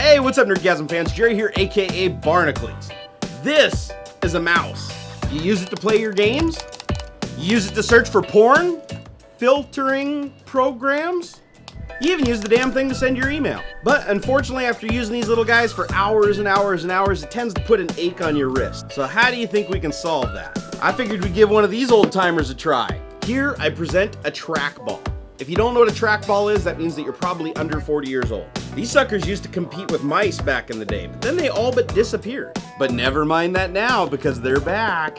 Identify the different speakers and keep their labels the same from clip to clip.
Speaker 1: Hey, what's up, Nerdgasm fans? Jerry here, aka Barnacules. This is a mouse. You use it to play your games? You use it to search for porn? Filtering programs? You even use the damn thing to send your email. But unfortunately, after using these little guys for hours and hours and hours, it tends to put an ache on your wrist. So how do you think we can solve that? I figured we'd give one of these old timers a try. Here, I present a trackball. If you don't know what a trackball is, that means that you're probably under 40 years old. These suckers used to compete with mice back in the day, but then they all but disappeared. But never mind that now, because they're back.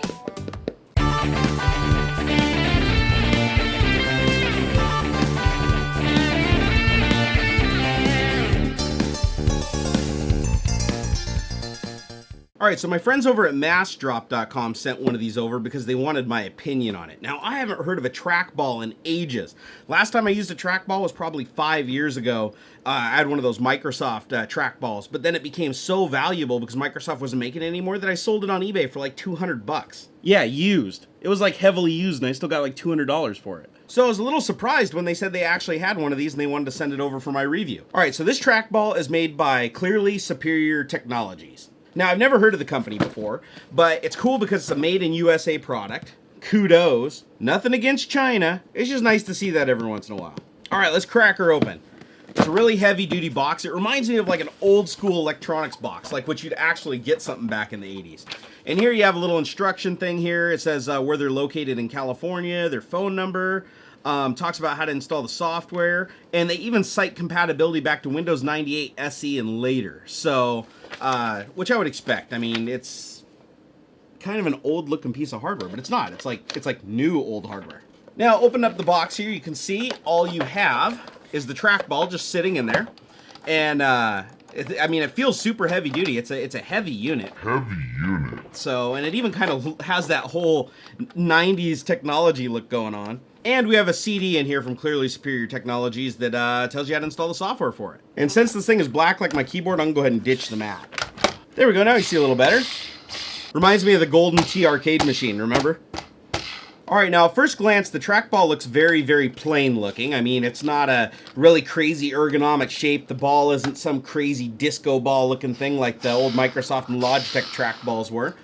Speaker 1: All right, so my friends over at massdrop.com sent one of these over because they wanted my opinion on it. Now, I haven't heard of a trackball in ages. Last time I used a trackball was probably 5 years ago. I had one of those Microsoft trackballs, but then it became so valuable because Microsoft wasn't making it anymore that I sold it on eBay for like 200 bucks. Yeah, used. It was like heavily used and I still got like $200 for it. So I was a little surprised when they said they actually had one of these and they wanted to send it over for my review. All right, so this trackball is made by Clearly Superior Technologies. Now, I've never heard of the company before, but it's cool because it's a made in USA product. Kudos. Nothing against China. It's just nice to see that every once in a while. All right, let's crack her open. It's a really heavy duty box. It reminds me of like an old school electronics box, like what you'd actually get something back in the 80s. And here you have a little instruction thing here. It says where they're located in California, their phone number, talks about how to install the software, and they even cite compatibility back to Windows 98 SE and later. So, which I would expect. I mean, it's kind of an old looking piece of hardware, but it's not. It's like new old hardware. Now, open up the box here. You can see all you have is the trackball just sitting in there. And, I mean, it feels super heavy duty. It's a heavy unit. So, and it even kind of has that whole 90s technology look going on. And we have a CD in here from Clearly Superior Technologies that tells you how to install the software for it. And since this thing is black like my keyboard, I'm gonna go ahead and ditch the mat. There we go, now you see a little better. Reminds me of the Golden Tee arcade machine, remember? All right, now at first glance, the trackball looks very, very plain looking. I mean, it's not a really crazy ergonomic shape. The ball isn't some crazy disco ball looking thing like the old Microsoft and Logitech trackballs were.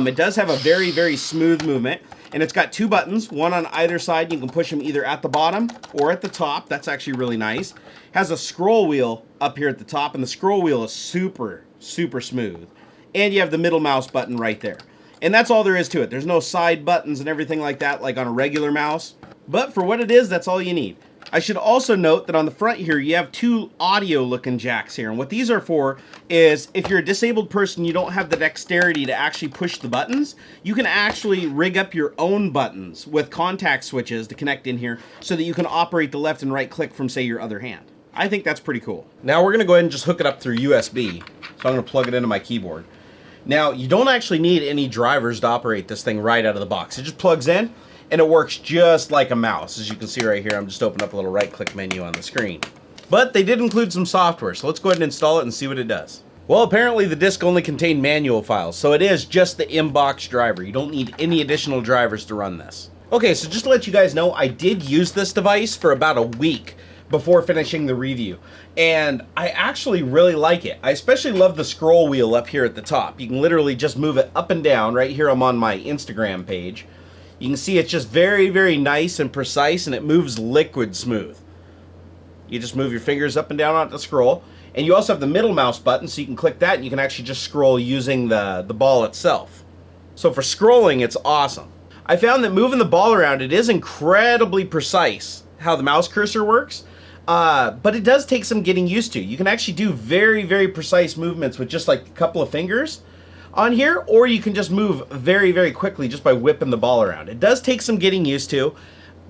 Speaker 1: It does have a very, very smooth movement. And it's got two buttons, one on either side. You can push them either at the bottom or at the top. That's actually really nice. Has a scroll wheel up here at the top, and the scroll wheel is super, super smooth. And you have the middle mouse button right there. And that's all there is to it. There's no side buttons and everything like that, like on a regular mouse. But for what it is, that's all you need. I should also note that on the front here, you have two audio-looking jacks here. And what these are for is if you're a disabled person, you don't have the dexterity to actually push the buttons, you can actually rig up your own buttons with contact switches to connect in here so that you can operate the left and right click from, say, your other hand. I think that's pretty cool. Now we're going to go ahead and just hook it up through USB. So I'm going to plug it into my keyboard. Now, you don't actually need any drivers to operate this thing right out of the box. It just plugs in. And it works just like a mouse. As you can see right here, I'm just opening up a little right-click menu on the screen. But they did include some software, so let's go ahead and install it and see what it does. Well, apparently the disk only contained manual files, so it is just the in-box driver. You don't need any additional drivers to run this. Okay, so just to let you guys know, I did use this device for about a week before finishing the review. And I actually really like it. I especially love the scroll wheel up here at the top. You can literally just move it up and down. Right here I'm on my Instagram page. You can see it's just very, very nice and precise, and it moves liquid smooth. You just move your fingers up and down on the scroll. And you also have the middle mouse button, so you can click that, and you can actually just scroll using the ball itself. So for scrolling, it's awesome. I found that moving the ball around, it is incredibly precise how the mouse cursor works, but it does take some getting used to. You can actually do very, very precise movements with just like a couple of fingers on here, or you can just move very, very quickly just by whipping the ball around. It does take some getting used to,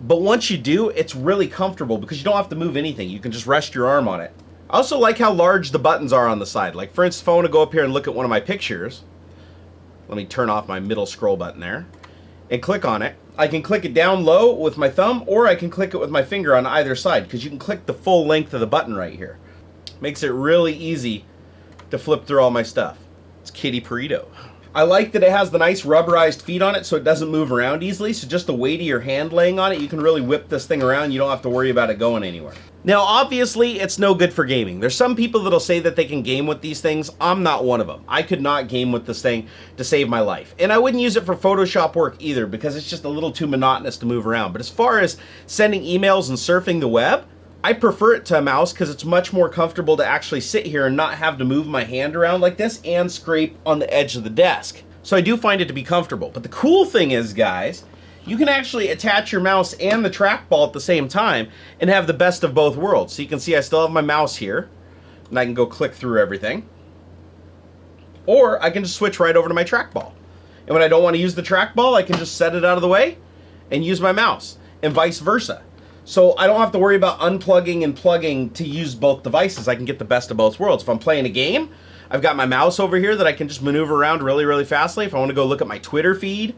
Speaker 1: but once you do, it's really comfortable because you don't have to move anything. You can just rest your arm on it. I also like how large the buttons are on the side. Like for instance, if I want to go up here and look at one of my pictures, let me turn off my middle scroll button there and click on it. I can click it down low with my thumb, or I can click it with my finger on either side because you can click the full length of the button right here. Makes it really easy to flip through all my stuff. It's Kitty Burrito. I like that it has the nice rubberized feet on it so it doesn't move around easily. So just the weight of your hand laying on it, you can really whip this thing around. You don't have to worry about it going anywhere. Now, obviously, it's no good for gaming. There's some people that'll say that they can game with these things. I'm not one of them. I could not game with this thing to save my life. And I wouldn't use it for Photoshop work either because it's just a little too monotonous to move around. But as far as sending emails and surfing the web, I prefer it to a mouse because it's much more comfortable to actually sit here and not have to move my hand around like this and scrape on the edge of the desk. So I do find it to be comfortable. But the cool thing is, guys, you can actually attach your mouse and the trackball at the same time and have the best of both worlds. So you can see I still have my mouse here and I can go click through everything. Or I can just switch right over to my trackball. And when I don't want to use the trackball, I can just set it out of the way and use my mouse, and vice versa. So I don't have to worry about unplugging and plugging to use both devices. I can get the best of both worlds. If I'm playing a game, I've got my mouse over here that I can just maneuver around really, really fastly. If I want to go look at my Twitter feed,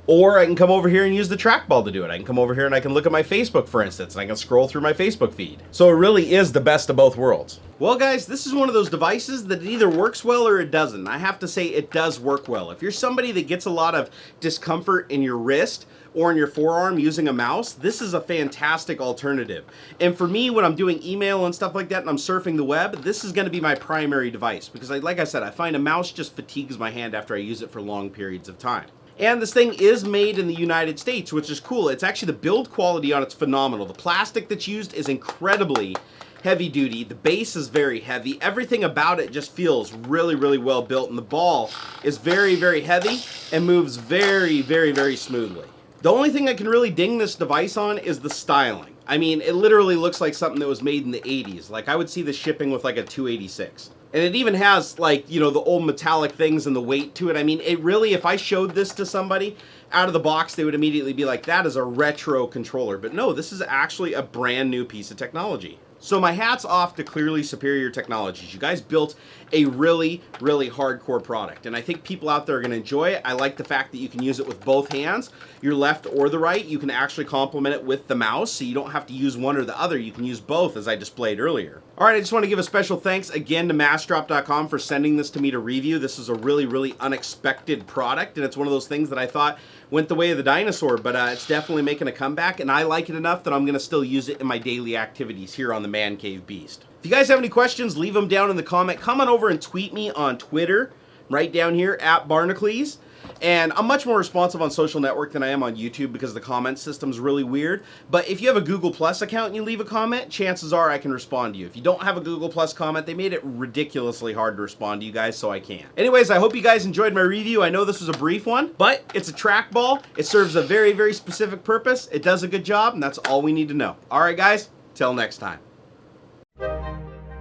Speaker 1: or I can come over here and use the trackball to do it. I can come over here and I can look at my Facebook, for instance, and I can scroll through my Facebook feed. So it really is the best of both worlds. Well, guys, this is one of those devices that it either works well or it doesn't. I have to say it does work well. If you're somebody that gets a lot of discomfort in your wrist or in your forearm using a mouse, this is a fantastic alternative. And for me, when I'm doing email and stuff like that and I'm surfing the web, this is going to be my primary device because, like I said, I find a mouse just fatigues my hand after I use it for long periods of time. And this thing is made in the United States, which is cool. It's actually, the build quality on it's phenomenal. The plastic that's used is incredibly heavy duty. The base is very heavy. Everything about it just feels really, really well built. And the ball is very, very heavy and moves very, very, very smoothly. The only thing I can really ding this device on is the styling. I mean, it literally looks like something that was made in the 80s. Like, I would see this shipping with like a 286. And it even has, like, you know, the old metallic things and the weight to it. I mean, it really, if I showed this to somebody out of the box, they would immediately be like, that is a retro controller. But no, this is actually a brand new piece of technology. So my hat's off to Clearly Superior Technologies. You guys built a really, really hardcore product. And I think people out there are going to enjoy it. I like the fact that you can use it with both hands, your left or the right. You can actually complement it with the mouse, so you don't have to use one or the other. You can use both, as I displayed earlier. All right, I just want to give a special thanks again to massdrop.com for sending this to me to review. This is a really, really unexpected product, and it's one of those things that I thought went the way of the dinosaur, but it's definitely making a comeback, and I like it enough that I'm going to still use it in my daily activities here on the Man Cave Beast. If you guys have any questions, leave them down in the comment. Come on over and tweet me on Twitter, right down here, at Barnacules. And I'm much more responsive on social network than I am on YouTube because the comment system's really weird. But if you have a Google Plus account and you leave a comment, chances are I can respond to you. If you don't have a Google Plus comment, they made it ridiculously hard to respond to you guys, so I can't. Anyways, I hope you guys enjoyed my review. I know this was a brief one, but it's a trackball. It serves a very, very specific purpose. It does a good job, and that's all we need to know. All right, guys, till next time.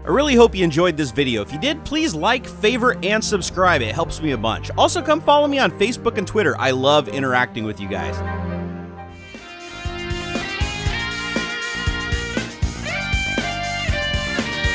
Speaker 1: I really hope you enjoyed this video. If you did, please like, favorite, and subscribe. It helps me a bunch. Also, come follow me on Facebook and Twitter. I love interacting with you guys.